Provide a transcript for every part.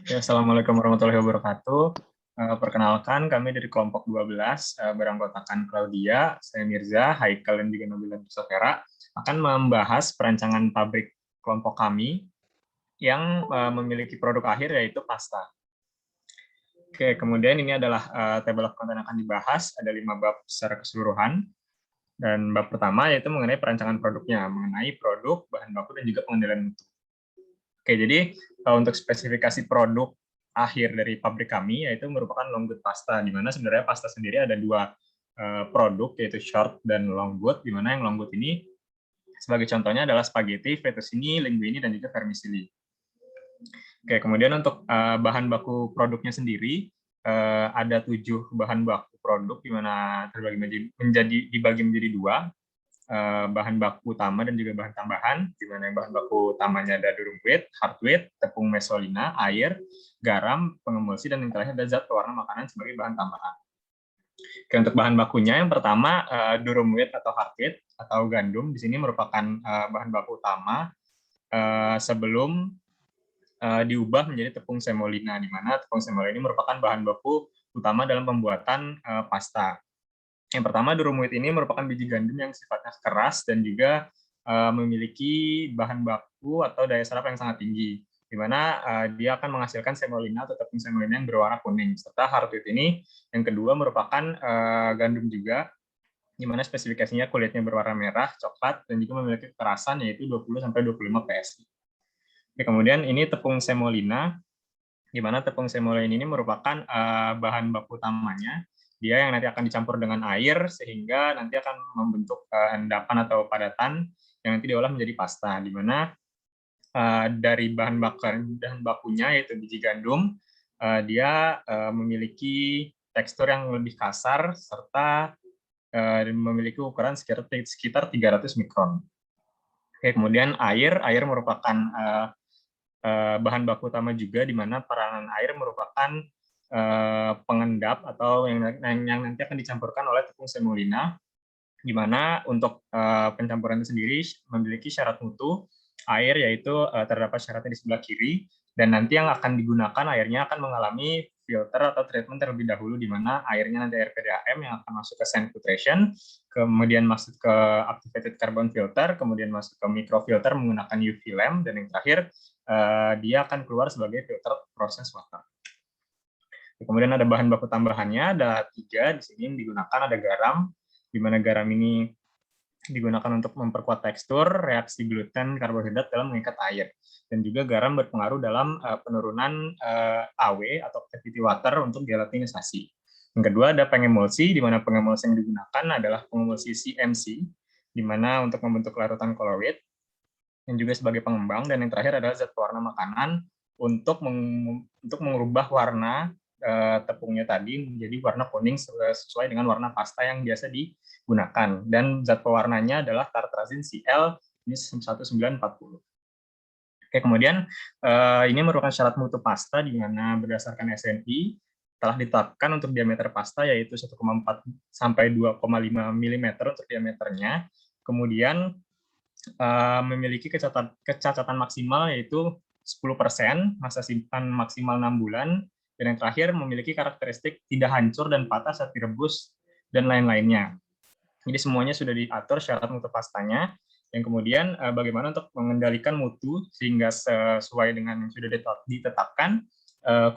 Ya, Assalamualaikum warahmatullahi wabarakatuh. Perkenalkan, kami dari kelompok 12, beranggotakan Claudia, saya Mirza, Haikal, dan juga Nabila Nusafera, akan membahas perancangan pabrik kelompok kami yang memiliki produk akhir yaitu pasta. Oke, kemudian ini adalah table of content yang akan dibahas, ada 5 bab secara keseluruhan. Dan bab pertama yaitu mengenai perancangan produknya, mengenai produk, bahan baku, dan juga pengendalian mutu. Oke, jadi untuk spesifikasi produk akhir dari pabrik kami yaitu merupakan long good pasta, di mana sebenarnya pasta sendiri ada 2 produk, yaitu short dan long good, di mana yang long good ini sebagai contohnya adalah spaghetti, fettuccine, linguine, dan juga vermicelli. Oke, kemudian untuk bahan baku produknya sendiri ada 7 bahan baku produk, di mana dibagi menjadi 2. Bahan baku utama dan juga bahan tambahan, di mana yang bahan baku utamanya ada durum wheat, hard wheat, tepung mesolina, air, garam, pengemulsi, dan yang terakhir ada zat pewarna makanan sebagai bahan tambahan. Oke, untuk bahan bakunya yang pertama durum wheat atau hard wheat atau gandum, di sini merupakan bahan baku utama sebelum diubah menjadi tepung semolina, di mana tepung semolina ini merupakan bahan baku utama dalam pembuatan pasta. Yang pertama, durum wheat ini merupakan biji gandum yang sifatnya keras dan juga memiliki bahan baku atau daya serap yang sangat tinggi, di mana dia akan menghasilkan semolina atau tepung semolina yang berwarna kuning. Serta hard wheat ini, yang kedua, merupakan gandum juga, di mana spesifikasinya kulitnya berwarna merah, coklat, dan juga memiliki kekerasan yaitu 20-25 PSI. Oke, kemudian ini tepung semolina, di mana tepung semolina ini merupakan bahan baku utamanya. Dia yang nanti akan dicampur dengan air sehingga nanti akan membentuk endapan atau padatan yang nanti diolah menjadi pasta, di mana dari bahan bakunya yaitu biji gandum, dia memiliki tekstur yang lebih kasar serta memiliki ukuran sekitar 300 mikron. Oke, kemudian air merupakan bahan baku utama juga, di mana peranan air merupakan pengendap atau yang nanti akan dicampurkan oleh tepung semolina, di mana untuk pencampuran itu sendiri memiliki syarat mutu air, yaitu terdapat syaratnya di sebelah kiri, dan nanti yang akan digunakan airnya akan mengalami filter atau treatment terlebih dahulu, di mana airnya nanti air PDAM yang akan masuk ke centrifugation, kemudian masuk ke activated carbon filter, kemudian masuk ke microfilter menggunakan UV lamp, dan yang terakhir dia akan keluar sebagai filter proses water. Kemudian ada bahan baku tambahannya, ada 3 di sini yang digunakan, ada garam, di mana garam ini digunakan untuk memperkuat tekstur, reaksi gluten, karbohidrat dalam mengikat air, dan juga garam berpengaruh dalam penurunan AW atau activity water untuk gelatinisasi. Yang kedua ada pengemulsi, di mana pengemulsi yang digunakan adalah pengemulsi CMC, di mana untuk membentuk larutan koloid, yang juga sebagai pengembang, dan yang terakhir adalah zat pewarna makanan untuk mengubah warna tepungnya tadi menjadi warna kuning sesuai dengan warna pasta yang biasa digunakan, dan zat pewarnanya adalah tartrazin Cl ini 1940. Oke, kemudian ini merupakan syarat mutu pasta, di mana berdasarkan SNI telah ditetapkan untuk diameter pasta yaitu 1,4 sampai 2,5 mm untuk diameternya. Kemudian memiliki kecacatan maksimal yaitu 10%, masa simpan maksimal 6 bulan, dan yang terakhir memiliki karakteristik tidak hancur dan patah saat direbus, dan lain-lainnya. Jadi semuanya sudah diatur syarat mutu pastanya, yang kemudian bagaimana untuk mengendalikan mutu sehingga sesuai dengan yang sudah ditetapkan.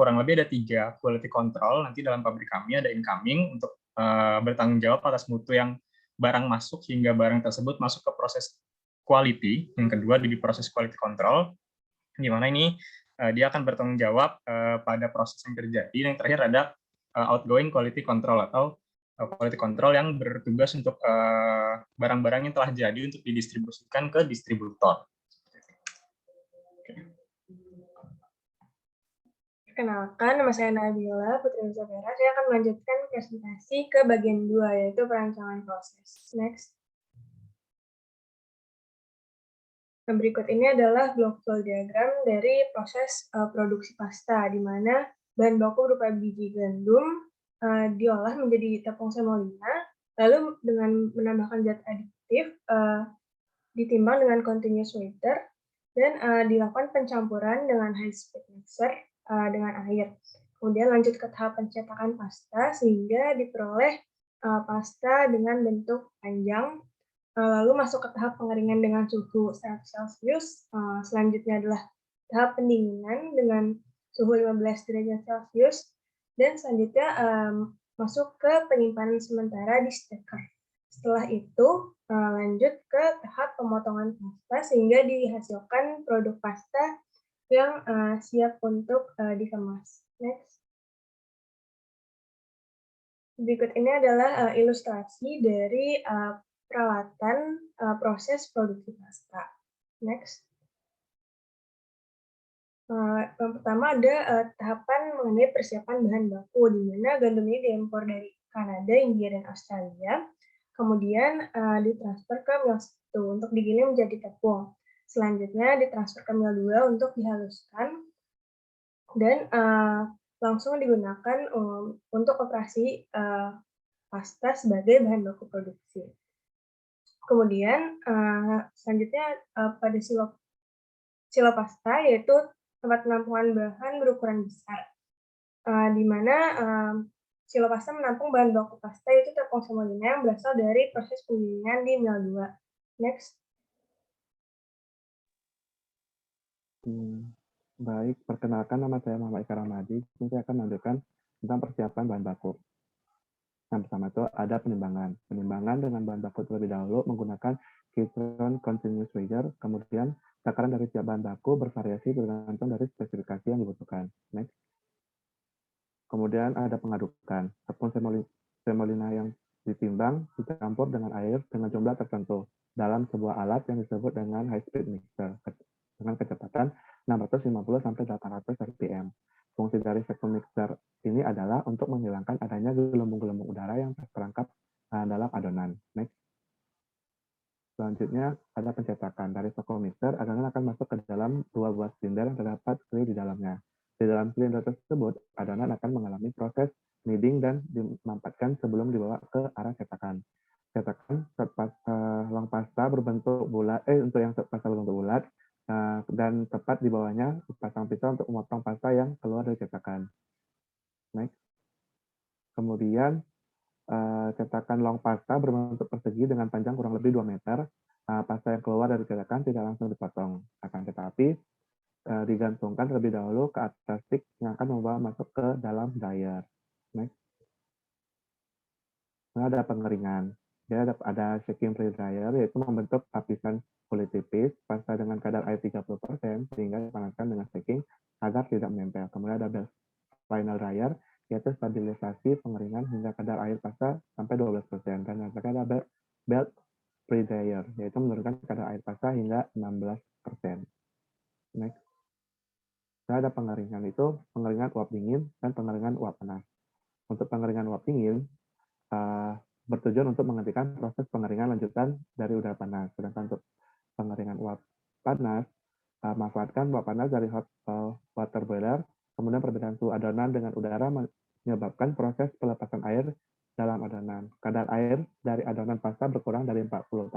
Kurang lebih ada 3 quality control nanti dalam pabrik kami. Ada incoming untuk bertanggung jawab atas mutu yang barang masuk hingga barang tersebut masuk ke proses quality. Yang kedua di proses quality control, di mana ini dia akan bertanggung jawab pada proses yang terjadi. Dan yang terakhir ada outgoing quality control atau quality control yang bertugas untuk barang-barang yang telah jadi untuk didistribusikan ke distributor. Perkenalkan, nama saya Nabila Putri Nusafera. Saya akan melanjutkan presentasi ke bagian 2, yaitu perancangan proses. Next. Berikut ini adalah block flow diagram dari proses produksi pasta, di mana bahan baku berupa biji gandum diolah menjadi tepung semolina, lalu dengan menambahkan zat aditif ditimbang dengan continuous waiter, dan dilakukan pencampuran dengan high speed mixer dengan air. Kemudian lanjut ke tahap pencetakan pasta sehingga diperoleh pasta dengan bentuk panjang. Lalu masuk ke tahap pengeringan dengan suhu 100 Celcius. Selanjutnya adalah tahap pendinginan dengan suhu 15 derajat Celcius. Dan selanjutnya masuk ke penyimpanan sementara di stacker. Setelah itu lanjut ke tahap pemotongan pasta sehingga dihasilkan produk pasta yang siap untuk dikemas. Next. Berikut ini adalah ilustrasi dari peralatan proses produksi pasta. Next. Yang pertama ada tahapan mengenai persiapan bahan baku, di mana gandum ini diimpor dari Kanada, India, dan Australia. Kemudian ditransfer ke mil 1 untuk digiling menjadi tepung. Selanjutnya ditransfer ke mil 2 untuk dihaluskan dan langsung digunakan untuk operasi pasta sebagai bahan baku produksi. Kemudian selanjutnya pada silo pasta, yaitu tempat penampungan bahan berukuran besar, di mana silo pasta menampung bahan baku pasta yaitu tepung semolina yang berasal dari proses penggilingan di mil 2. Next. Baik, perkenalkan nama saya Muhammad Eka Ramadi. Saya akan menunjukkan tentang persiapan bahan baku. Yang pertama itu ada penimbangan. Penimbangan dengan bahan baku terlebih dahulu menggunakan Kitron Continuous Wager, kemudian takaran dari setiap bahan baku bervariasi tergantung dari spesifikasi yang dibutuhkan. Next. Kemudian ada pengadukan. Tepung semolina yang ditimbang dicampur dengan air dengan jumlah tertentu dalam sebuah alat yang disebut dengan high speed mixer dengan kecepatan 650 sampai 800 rpm. Fungsi dari vacuum mixer ini adalah untuk menghilangkan adanya gelembung-gelembung udara yang terperangkap dalam adonan. Next. Selanjutnya ada pencetakan. Dari vacuum mixer, adonan akan masuk ke dalam dua buah silinder yang terdapat kli di dalamnya. Di dalam silinder tersebut, adonan akan mengalami proses kneading dan dimampatkan sebelum dibawa ke arah cetakan. Cetakan long pasta berbentuk bulat, untuk yang pasta berbentuk bulat, dan tepat di bawahnya pasang pisau untuk memotong pasta yang keluar dari cetakan. Next. Kemudian cetakan long pasta berbentuk persegi dengan panjang kurang lebih 2 meter. Pasta yang keluar dari cetakan tidak langsung dipotong, akan tetapi digantungkan terlebih dahulu ke atas stick yang akan membawa masuk ke dalam dryer. Next. Nah, ada pengeringan. Dia ada shaking pre dryer, yaitu membentuk lapisan kulit tipis pasta dengan kadar air 30% sehingga dipanaskan dengan shaking agar tidak menempel. Kemudian ada final dryer, yaitu stabilisasi pengeringan hingga kadar air pasta sampai 12%. Dan yang terakhir ada belt pre dryer, yaitu menurunkan kadar air pasta hingga 16%. Next. Ada pengeringan itu pengeringan uap dingin dan pengeringan uap panas. Untuk pengeringan uap dingin bertujuan untuk menghentikan proses pengeringan lanjutan dari udara panas. Sedangkan untuk pengeringan uap panas, manfaatkan uap panas dari hot water boiler, kemudian perbedaan suhu adonan dengan udara menyebabkan proses pelepasan air dalam adonan. Kadar air dari adonan pasta berkurang dari 40%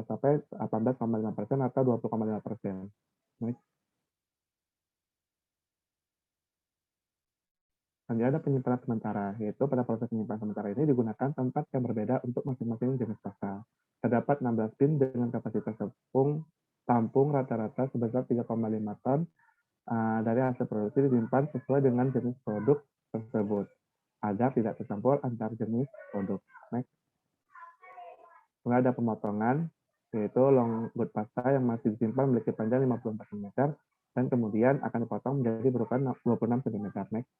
sampai 18,5% atau 20,5%. Next. Selanjutnya ada penyimpanan sementara, yaitu pada proses penyimpanan sementara ini digunakan tempat yang berbeda untuk masing-masing jenis pasta. Terdapat 16 bin dengan kapasitas tampung rata-rata sebesar 3,5 ton dari hasil produksi disimpan sesuai dengan jenis produk tersebut, agar tidak tercampur antar jenis produk. Next. Kemudian ada pemotongan, yaitu long good pasta yang masih disimpan memiliki panjang 54 cm dan kemudian akan dipotong menjadi berukuran 26 cm. Next.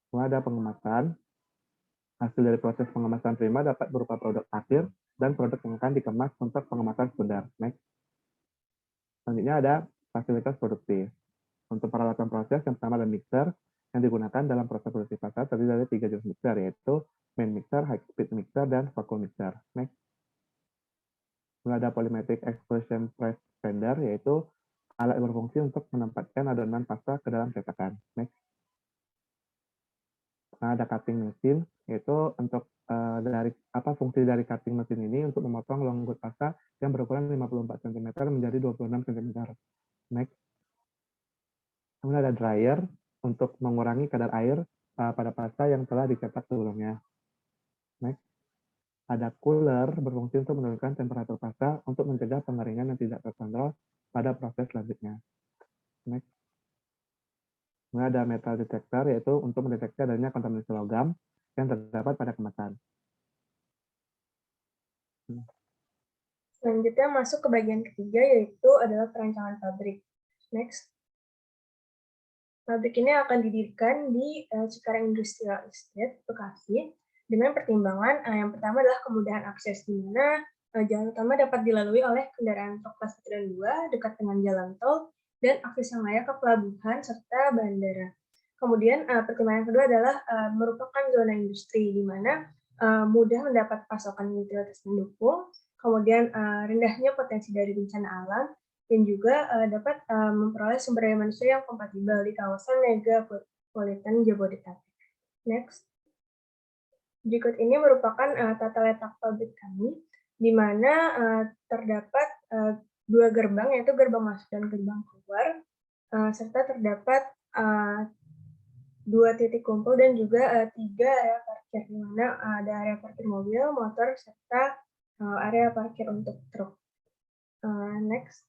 Kemudian ada pengemasan. Hasil dari proses pengemasan prima dapat berupa produk akhir dan produk yang akan dikemas untuk pengemasan sekunder. Next. Selanjutnya ada fasilitas produksi. Untuk peralatan proses, yang pertama ada mixer yang digunakan dalam proses produksi pasta terdiri dari 3 jenis mixer, yaitu main mixer, high speed mixer, dan vacuum mixer. Next. Kemudian ada polymetric extrusion press bender, yaitu alat yang berfungsi untuk menempatkan adonan pasta ke dalam cetakan. Next. Nah, ada cutting mesin, yaitu untuk dari fungsi dari cutting mesin ini untuk memotong longgut pasta yang berukuran 54 cm menjadi 26 cm. Next. Kemudian ada dryer untuk mengurangi kadar air pada pasta yang telah dicetak sebelumnya. Next. Ada cooler berfungsi untuk menurunkan temperatur pasta untuk mencegah pengeringan yang tidak terkontrol pada proses selanjutnya. Next. Kemudian ada metal detector, yaitu untuk mendeteksi adanya kontaminasi logam yang terdapat pada kemasan. Selanjutnya masuk ke bagian ketiga, yaitu adalah perancangan pabrik. Next. Pabrik ini akan didirikan di Cikarang Industrial Estate, Bekasi, dengan pertimbangan yang pertama adalah kemudahan akses, di mana jalan utama dapat dilalui oleh kendaraan truk kelas 1 dan 2 dekat dengan jalan tol, dan akses yang layak ke pelabuhan serta bandara. Kemudian pertimbangan kedua adalah merupakan zona industri, di mana mudah mendapat pasokan utilitas pendukung, kemudian rendahnya potensi dari bencana alam, dan juga dapat memperoleh sumber daya manusia yang kompatibel di kawasan megapolitan Jabodetabek. Next. Berikut ini merupakan tata letak pabrik kami, di mana terdapat 2 gerbang, yaitu gerbang masuk dan gerbang keluar, serta terdapat 2 titik kumpul dan juga 3 area parkir, di mana ada area parkir mobil, motor, serta area parkir untuk truk. Next.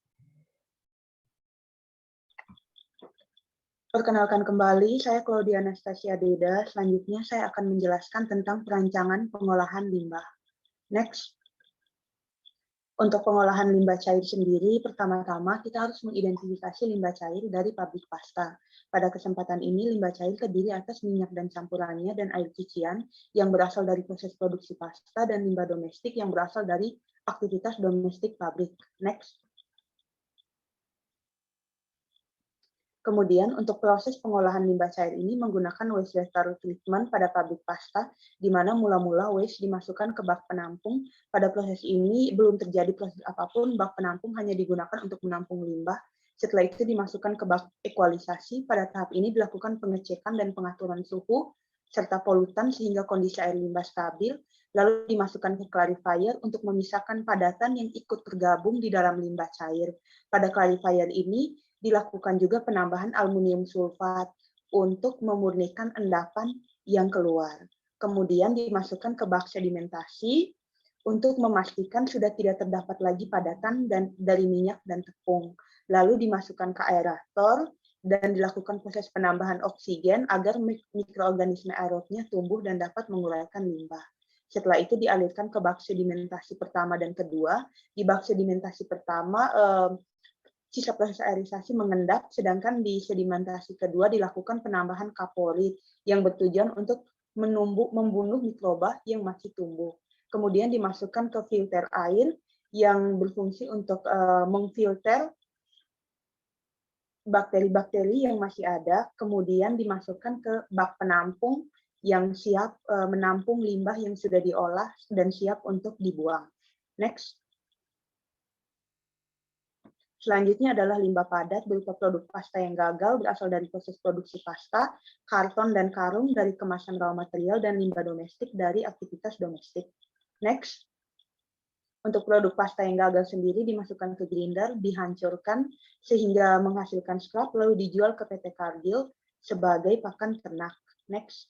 Perkenalkan kembali, saya Claudia Anastasia Deda. Selanjutnya saya akan menjelaskan tentang perancangan pengolahan limbah. Next. Untuk pengolahan limbah cair sendiri, pertama-tama kita harus mengidentifikasi limbah cair dari pabrik pasta. Pada kesempatan ini, limbah cair terdiri atas minyak dan campurannya dan air cucian yang berasal dari proses produksi pasta dan limbah domestik yang berasal dari aktivitas domestik pabrik. Next. Kemudian, untuk proses pengolahan limbah cair ini menggunakan wastewater treatment pada pabrik pasta, di mana mula-mula waste dimasukkan ke bak penampung. Pada proses ini belum terjadi proses apapun, bak penampung hanya digunakan untuk menampung limbah. Setelah itu dimasukkan ke bak ekualisasi. Pada tahap ini dilakukan pengecekan dan pengaturan suhu, serta polutan sehingga kondisi air limbah stabil, lalu dimasukkan ke clarifier untuk memisahkan padatan yang ikut tergabung di dalam limbah cair. Pada clarifier ini, dilakukan juga penambahan aluminium sulfat untuk memurnikan endapan yang keluar. Kemudian dimasukkan ke bak sedimentasi untuk memastikan sudah tidak terdapat lagi padatan dari minyak dan tepung. Lalu dimasukkan ke aerator dan dilakukan proses penambahan oksigen agar mikroorganisme aerobnya tumbuh dan dapat menguraikan limbah. Setelah itu dialirkan ke bak sedimentasi pertama dan kedua. Di bak sedimentasi pertama, sisa proses airisasi mengendap, sedangkan di sedimentasi kedua dilakukan penambahan kaporit yang bertujuan untuk membunuh mikroba yang masih tumbuh. Kemudian dimasukkan ke filter air yang berfungsi untuk memfilter bakteri-bakteri yang masih ada, kemudian dimasukkan ke bak penampung yang siap menampung limbah yang sudah diolah dan siap untuk dibuang. Next. Selanjutnya adalah limbah padat berupa produk pasta yang gagal berasal dari proses produksi pasta, karton dan karung dari kemasan raw material, dan limbah domestik dari aktivitas domestik. Next. Untuk produk pasta yang gagal sendiri dimasukkan ke grinder, dihancurkan sehingga menghasilkan scrap, lalu dijual ke PT Cargill sebagai pakan ternak. Next.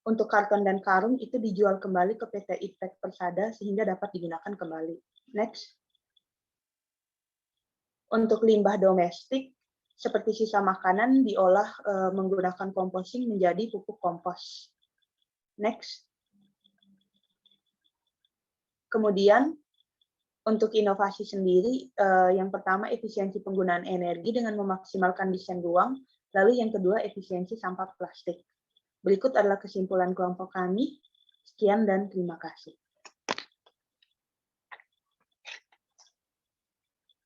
Untuk karton dan karung itu dijual kembali ke PT Iptek Persada sehingga dapat digunakan kembali. Next. Untuk limbah domestik, seperti sisa makanan diolah menggunakan composting menjadi pupuk kompos. Next. Kemudian, untuk inovasi sendiri, yang pertama efisiensi penggunaan energi dengan memaksimalkan desain ruang, lalu yang kedua efisiensi sampah plastik. Berikut adalah kesimpulan kelompok kami. Sekian dan terima kasih.